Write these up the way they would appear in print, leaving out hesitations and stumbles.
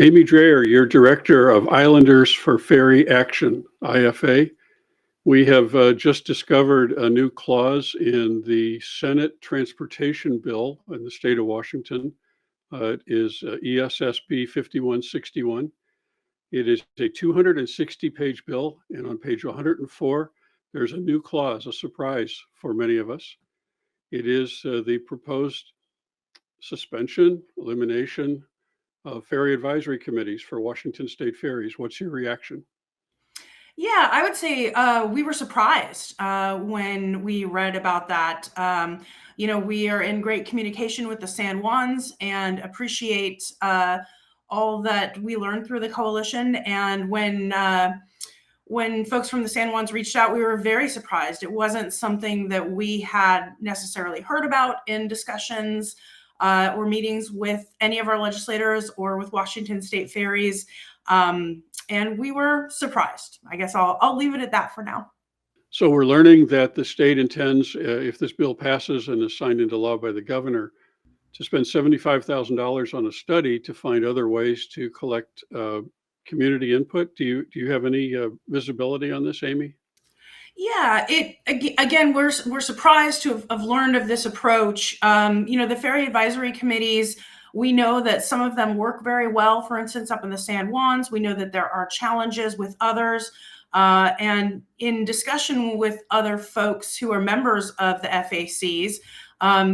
Amy Drayer, you're Director of Islanders for Ferry Action, IFA. We have just discovered a new clause in the Senate Transportation Bill in the state of Washington. It is ESSB 5161. It is a 260-page bill, and on page 104, there's a new clause, a surprise for many of us. It is the proposed suspension, elimination of ferry advisory committees for Washington State Ferries. What's your reaction? Yeah, I would say we were surprised when we read about that. We are in great communication with the San Juans and appreciate all that we learned through the coalition. And when folks from the San Juans reached out, we were very surprised. It wasn't something that we had necessarily heard about in discussions or meetings with any of our legislators or with Washington State Ferries. And we were surprised. I guess I'll leave it at that for now. So we're learning that the state intends, if this bill passes and is signed into law by the governor, to spend $75,000 on a study to find other ways to collect community input. Do you have any visibility on this, Amy? Yeah, again, we're surprised to have learned of this approach. The ferry advisory committees, we know that some of them work very well, for instance, up in the San Juans. We know that there are challenges with others. And in discussion with other folks who are members of the FACs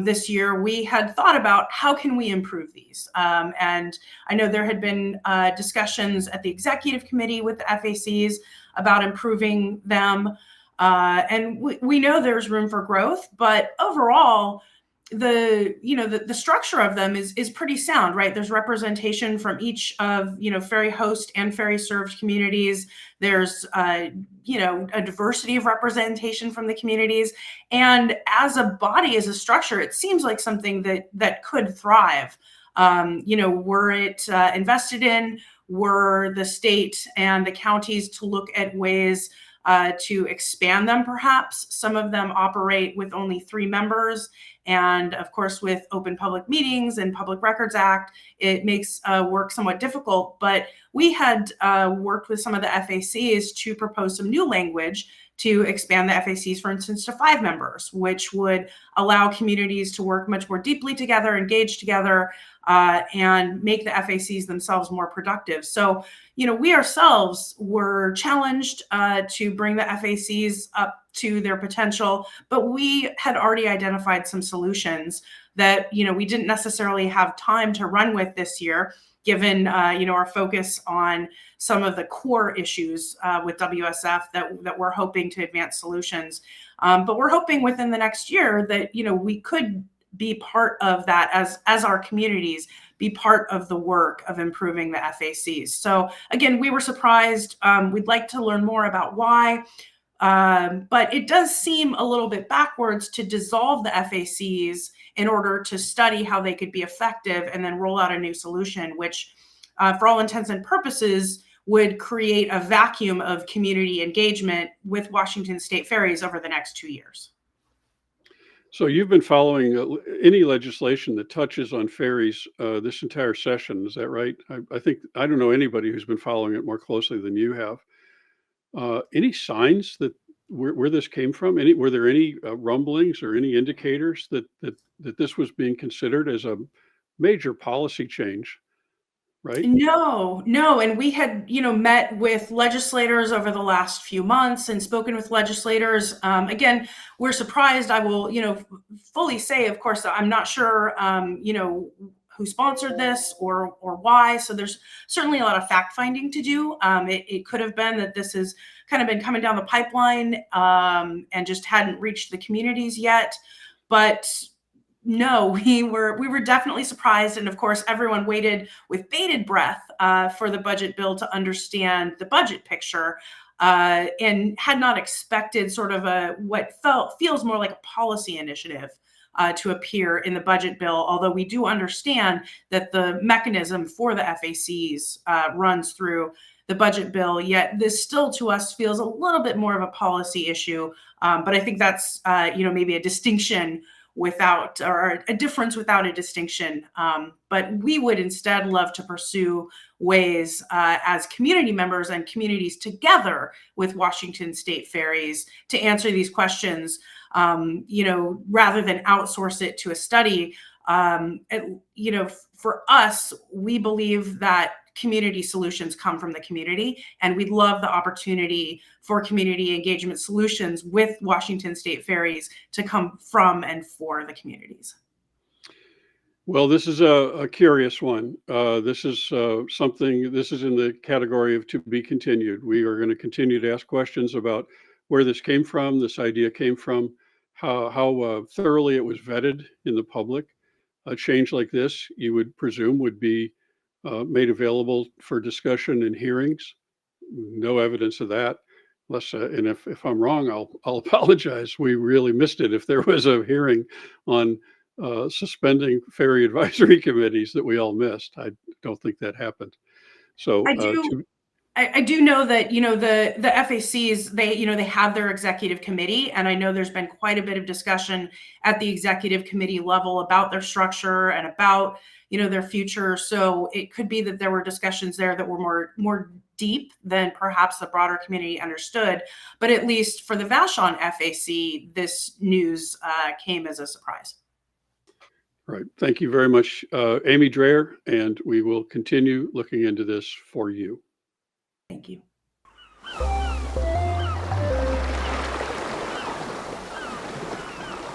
this year, we had thought about how can we improve these. And I know there had been discussions at the executive committee with the FACs about improving them. And we know there's room for growth, but overall, the structure of them is pretty sound, right? There's representation from each of, ferry host and ferry served communities. There's, a diversity of representation from the communities. And as a body, as a structure, it seems like something that could thrive. Were it invested in, were the state and the counties to look at ways to expand them, perhaps. Some of them operate with only 3 members. And of course, with Open Public Meetings and Public Records Act, it makes work somewhat difficult. But we had worked with some of the FACs to propose some new language to expand the FACs, for instance, to 5 members, which would allow communities to work much more deeply together, engage together, and make the FACs themselves more productive. So, we ourselves were challenged to bring the FACs up to their potential, but we had already identified some solutions that, we didn't necessarily have time to run with this year, given, our focus on some of the core issues with WSF that we're hoping to advance solutions. But we're hoping within the next year that, we could be part of that as our communities, be part of the work of improving the FACs. So again, we were surprised. We'd like to learn more about why. But it does seem a little bit backwards to dissolve the FACs in order to study how they could be effective and then roll out a new solution, which for all intents and purposes would create a vacuum of community engagement with Washington State Ferries over the next 2 years. So you've been following any legislation that touches on ferries this entire session, is that right? I don't know anybody who's been following it more closely than you have. Any signs that where this came from? Were there any rumblings or any indicators that this was being considered as a major policy change? Right? No. And we had, met with legislators over the last few months and spoken with legislators. Again, we're surprised. I will, fully say, of course, I'm not sure, who sponsored this or why. So there's certainly a lot of fact finding to do. It could have been that this has kind of been coming down the pipeline and just hadn't reached the communities yet. But no, we were definitely surprised. And of course, everyone waited with bated breath for the budget bill to understand the budget picture and had not expected sort of what feels more like a policy initiative to appear in the budget bill, although we do understand that the mechanism for the FACs runs through the budget bill, yet this still to us feels a little bit more of a policy issue. But I think that's, maybe a distinction without, or a difference without a distinction. But we would instead love to pursue ways as community members and communities together with Washington State Ferries to answer these questions, rather than outsource it to a study. For us, we believe that community solutions come from the community, and we'd love the opportunity for community engagement solutions with Washington State Ferries to come from and for the communities. Well, this is a curious one. This is this is in the category of to be continued. We are going to continue to ask questions about where this came from, this idea came from, how thoroughly it was vetted in the public. A change like this, you would presume, would be made available for discussion and hearings. No evidence of that. And if I'm wrong, I'll apologize. We really missed it. If there was a hearing on suspending ferry advisory committees that we all missed, I don't think that happened. So I do know that, the FACs, they have their executive committee, and I know there's been quite a bit of discussion at the executive committee level about their structure and about, their future. So it could be that there were discussions there that were more deep than perhaps the broader community understood. But at least for the Vashon FAC, this news came as a surprise. Right. Thank you very much, Amy Drayer, and we will continue looking into this for you. Thank you.